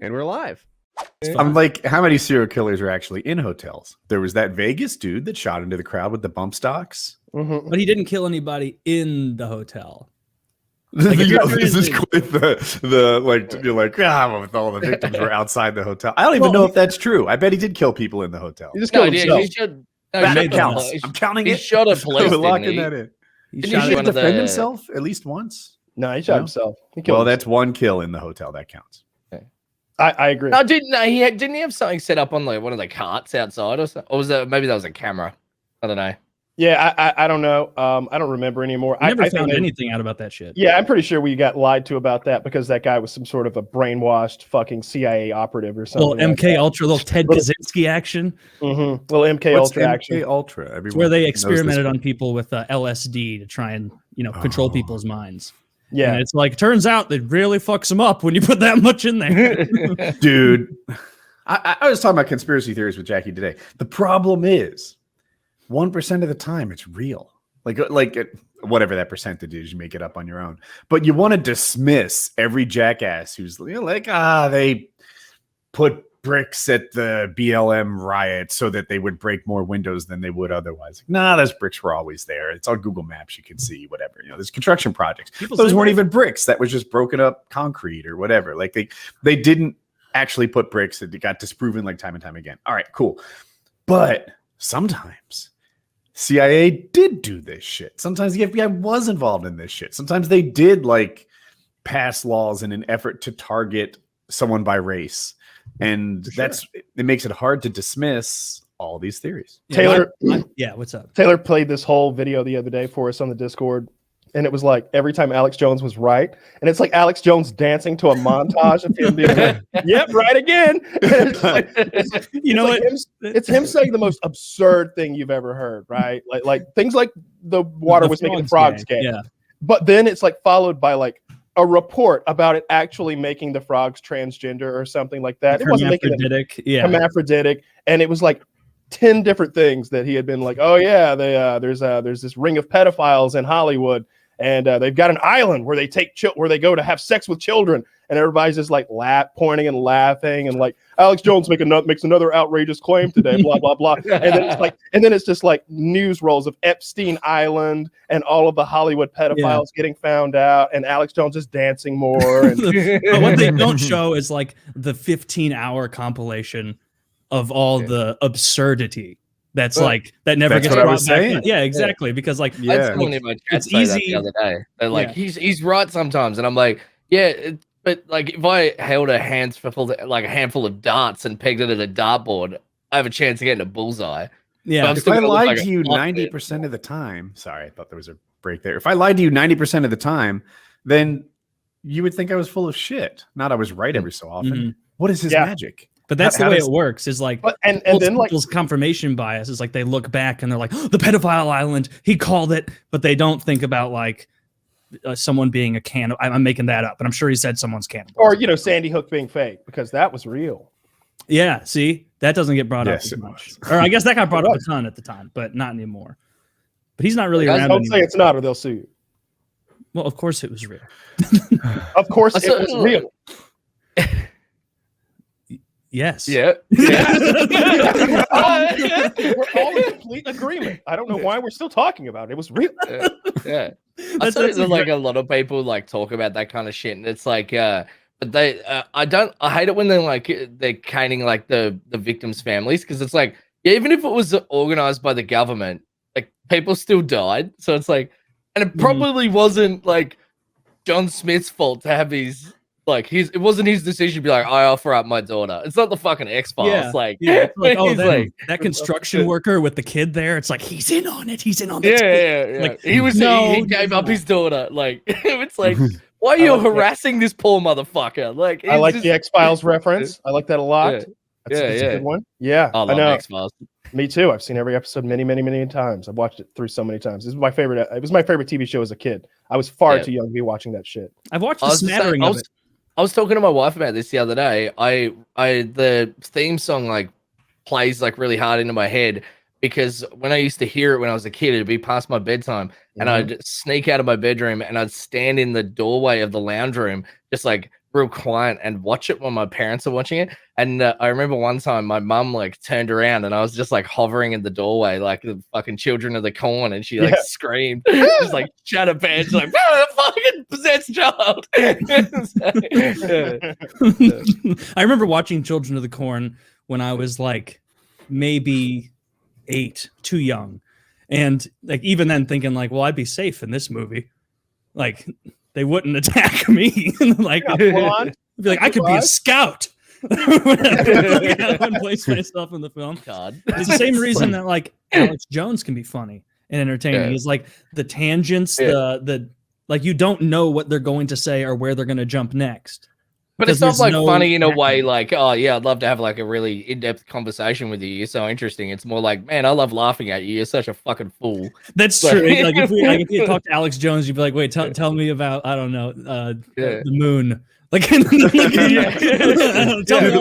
And we're live. I'm like, how many serial killers are actually in hotels? There was that Vegas dude that shot into the crowd with the bump stocks. Mm-hmm. But he didn't kill anybody in the hotel. Like, this is quite the like, you're like, with all the victims were outside the hotel. I don't even know if that's true. I bet he did kill people in the hotel. He just killed himself. That counts. I'm counting it. He shot a police. Locking that in. Did he defend himself at least once? No, he shot himself. He killed himself. That's one kill in the hotel. That counts. I agree. No, didn't he have something set up on like one of the carts outside or something? Or was that maybe that was a camera? I don't know. Yeah, I don't know. I don't remember anymore. I never found anything out about that shit. Yeah, I'm pretty sure we got lied to about that because that guy was some sort of a brainwashed fucking CIA operative or something. Little MK Ultra, little Ted Kaczynski action. Mm-hmm. Little MK Ultra action. MK Ultra. It's where they experimented on people with LSD to try and control people's minds. Yeah, and it's like, turns out that really fucks them up when you put that much in there. Dude, I was talking about conspiracy theories with Jackie today. The problem is 1% of the time it's real. Like whatever that percentage is, you make it up on your own. But you want to dismiss every jackass who's they put bricks at the BLM riot so that they would break more windows than they would otherwise. Nah, those bricks were always there. It's on Google Maps. You can see whatever. There's construction projects. Those weren't even bricks. That was just broken up concrete or whatever. Like they didn't actually put bricks. It got disproven like time and time again. All right, cool. But sometimes CIA did do this shit. Sometimes the FBI was involved in this shit. Sometimes they did pass laws in an effort to target someone by race. And it makes it hard to dismiss all these theories. Taylor, what's up? Taylor played this whole video the other day for us on the Discord, and it was like every time Alex Jones was right, and it's like Alex Jones dancing to a montage of him being like, "Yep, right again." It's him saying the most absurd thing you've ever heard, right? Like things like the water was making the frogs gay. Yeah, but then it's followed by a report about it actually making the frogs transgender or something like that. It wasn't making it hermaphroditic, and it was 10 different things that he had been like, oh yeah, there's this ring of pedophiles in Hollywood, and they've got an island where they where they go to have sex with children, and everybody's just pointing and laughing, and Alex Jones makes another outrageous claim today, blah blah blah, and then it's just news rolls of Epstein Island and all of the Hollywood pedophiles getting found out, and Alex Jones is dancing more. And but what they don't show is the 15-hour compilation of all the absurdity that's that never gets brought back. Yeah, exactly. Because it's easy the other day. They're he's right sometimes, and I'm like, yeah, but if I held a handful of darts and pegged it at a dartboard, I have a chance of getting a bullseye. Yeah, if I lied to you 90% of the time, sorry, I thought there was a break there. If I lied to you 90% of the time, then you would think I was full of shit. Not I was right every so often. Mm-hmm. What is his magic? But that's the way it works. Is and then people's confirmation bias is they look back and they're like, oh, the pedophile island, he called it, but they don't think about someone being a cannibal. I'm making that up, but I'm sure he said someone's cannibal. Or Sandy Hook being fake, because that was real. Yeah, see, that doesn't get brought up as much. Or I guess that got brought up a ton at the time, but not anymore. But he's not really around. Don't say it's not, or they'll sue you. Well, of course it was real. Of course it was real. Yes. Yeah. We're all in complete agreement. I don't know why we're still talking about it. It was real. Yeah. I thought a lot of people talk about that kind of shit, and it's but they I hate it when they're caning the victims' families, because it's even if it was organized by the government, people still died. So it's and it probably wasn't John Smith's fault to have his it wasn't his decision to be I offer up my daughter. It's not the fucking X-Files. That construction worker with the kid there. It's he's in on it. He's in on it. Yeah. He gave up his daughter. It's why are you harassing this poor motherfucker? I like the X-Files reference. I like that a lot. That's a good one. Yeah, I love X-Files. Me too. I've seen every episode many, many, many times. I've watched it through so many times. This is my favorite. It was my favorite TV show as a kid. I was far too young to be watching that shit. I've watched a smattering of it. I was talking to my wife about this the other day. The theme song plays really hard into my head, because when I used to hear it when I was a kid, it'd be past my bedtime, and I'd sneak out of my bedroom and I'd stand in the doorway of the lounge room, just real quiet and watch it while my parents are watching it. And I remember one time my mum like turned around and I was just like hovering in the doorway like the fucking Children of the Corn, and she like screamed, just like shut up, and she's like, fucking possessed child. I remember watching Children of the Corn when I was like maybe 8, too young, and like even then thinking like, well, I'd be safe in this movie, like they wouldn't attack me. Like, I'd be like, I could be a scout. I wouldn't place myself in the film. God, it's the same reason that like Alex Jones can be funny and entertaining. He's like the tangents, the like you don't know what they're going to say or where they're going to jump next. But it's not like funny in a way like, oh yeah, I'd love to have like a really in-depth conversation with you. You're so interesting. It's more like, man, I love laughing at you. You're such a fucking fool. That's true. Like if you talk to Alex Jones, you'd be like, wait, tell me about, I don't know, the moon. Like, tell me the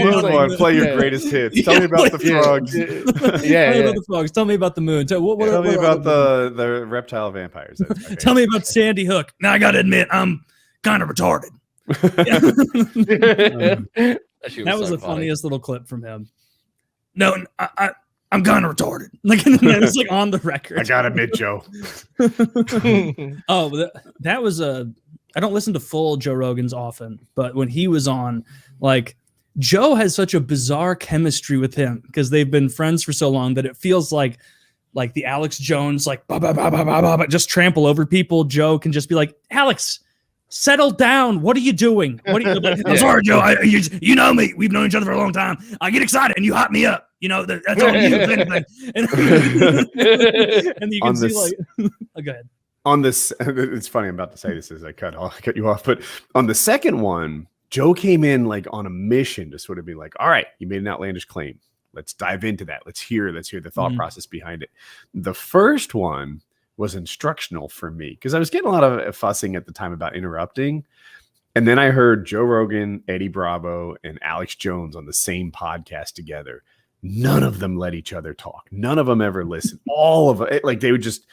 moon one. Play your greatest hits. Tell me about the frogs. Tell me about the frogs. Tell me about the moon. Tell me about the reptile vampires. Tell me about Sandy Hook. Now I gotta admit, I'm kind of retarded. That was the funniest little clip from him. No, I'm kind of retarded. Like it's like on the record. I gotta admit, Joe. Oh, that was I don't listen to full Joe Rogan's often, but when he was on, like Joe has such a bizarre chemistry with him because they've been friends for so long that it feels like the Alex Jones like just trample over people. Joe can just be like, Alex, settle down. What are you doing? What are you? I'm sorry, Joe. You know me. We've known each other for a long time. I get excited and you hype me up. You know, that's all you do. And you can see like, oh, go ahead. On this, it's funny. I'm about to say this as I cut you off, but on the second one, Joe came in like on a mission to sort of be like, all right, you made an outlandish claim. Let's dive into that. Let's hear the thought process behind it. The first one was instructional for me because I was getting a lot of fussing at the time about interrupting. And then I heard Joe Rogan, Eddie Bravo, and Alex Jones on the same podcast together. None of them let each other talk. None of them ever listened. All of it, like they would just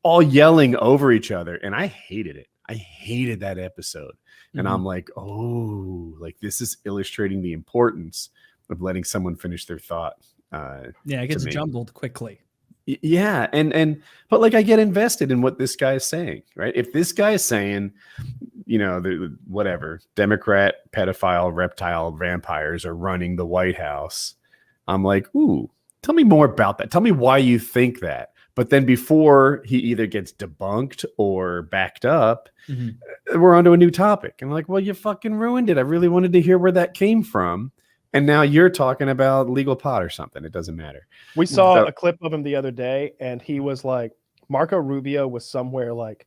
all yelling over each other. And I hated it. I hated that episode. And I'm like, oh, like this is illustrating the importance of letting someone finish their thought. Yeah, it gets jumbled quickly. Yeah, but like I get invested in what this guy is saying, right? If this guy is saying, you know, whatever, Democrat, pedophile, reptile, vampires are running the White House, I'm like, ooh, tell me more about that. Tell me why you think that. But then before he either gets debunked or backed up, we're onto a new topic. And I'm like, well, you fucking ruined it. I really wanted to hear where that came from. And now you're talking about legal pot or something. It doesn't matter. We saw a clip of him the other day, and he was like, Marco Rubio was somewhere like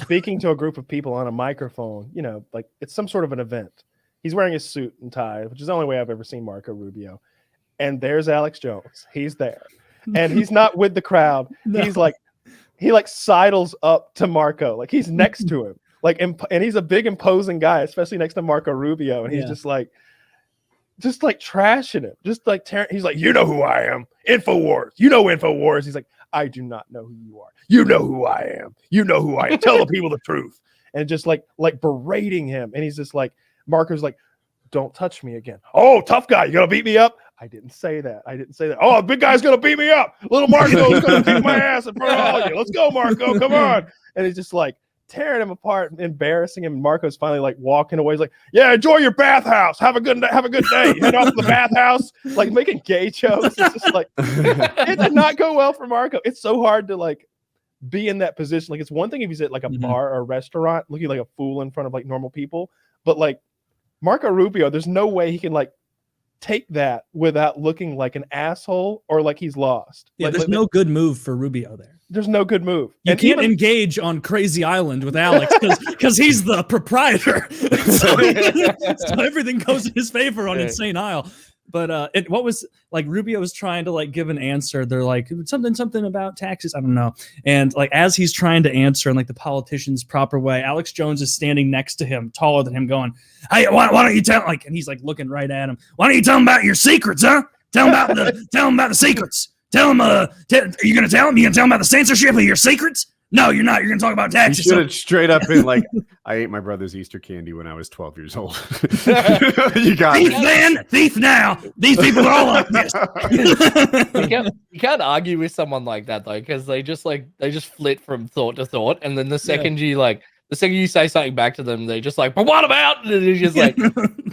speaking to a group of people on a microphone, you know, like it's some sort of an event. He's wearing his suit and tie, which is the only way I've ever seen Marco Rubio. And there's Alex Jones. He's there. And he's not with the crowd. No. He's like, he like sidles up to Marco. Like he's next to him. Like, and he's a big imposing guy, especially next to Marco Rubio. And he's just like trashing him, just like he's like, you know who I am, InfoWars. You know InfoWars. He's like, I do not know who you are. You know who I am. You know who I am. Tell the people the truth. And just like berating him. And he's just like, Marco's like, don't touch me again. Oh, tough guy, you gonna beat me up? I didn't say that. Oh, big guy's gonna beat me up. Little Marco's gonna kick my ass in front of all you. Let's go, Marco. Come on. And he's just like tearing him apart and embarrassing him. Marco's finally like walking away. He's like, yeah, enjoy your bathhouse. Have a good day. Head off to the bathhouse. Like making gay jokes. It's just like it did not go well for Marco. It's so hard to like be in that position. Like it's one thing if he's at like a bar or a restaurant looking like a fool in front of like normal people, but like Marco Rubio, there's no way he can like take that without looking like an asshole or like he's lost. Yeah, like, there's no good move for Rubio there. There's no good move. You can't engage on Crazy Island with Alex because he's the proprietor. so everything goes in his favor on Insane Isle. But what was like Rubio was trying to like give an answer. They're like something about taxes. I don't know. And like as he's trying to answer in like the politician's proper way, Alex Jones is standing next to him, taller than him, going, "Hey, why don't you tell?" Like, and he's like looking right at him. "Why don't you tell him about your secrets, huh? Tell him about the secrets. Tell him. Are you gonna tell him? You gonna tell him about the censorship of your secrets? No, you're not. You're going to talk about You taxes. should have straight up been like, I ate my brother's Easter candy when I was 12 years old. You got thief me. then, thief now. These people are all like this. You can't argue with someone like that though, because they just flit from thought to thought, and then the second you say something back to them, they just like, but what about? And it's just like,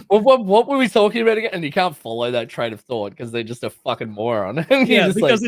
what were we talking about again? And you can't follow that train of thought because they're just a fucking moron. Because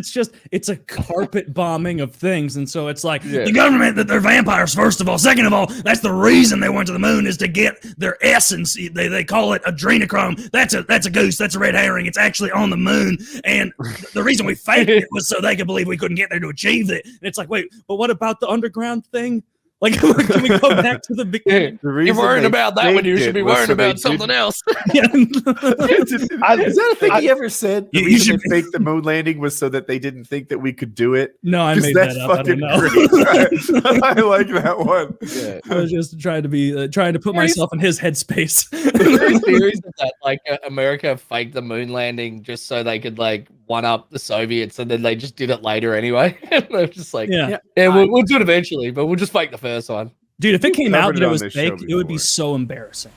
it's a carpet bombing of things, and so it's like the government that they're vampires. First of all, second of all, that's the reason they went to the moon is to get their essence. They call it adrenochrome. That's a goose. That's a red herring. It's actually on the moon, and the reason we faked it was so they could believe we couldn't get there to achieve it. And it's like, wait, but what about the underground thing? Like, can we go back to the beginning? You're worried about that when you should be worried about something else. Is that a thing he ever said? The reason they faked the moon landing was so that they didn't think that we could do it. No, I made that up. I don't know. Great. I like that one. Yeah. I was just trying to put myself in his headspace. There's theories that like America faked the moon landing just so they could like one up the Soviets, and then they just did it later anyway. They're just like, we'll do it eventually, but we'll just fake the first one. Dude, if it came out that it was fake, it would be so embarrassing.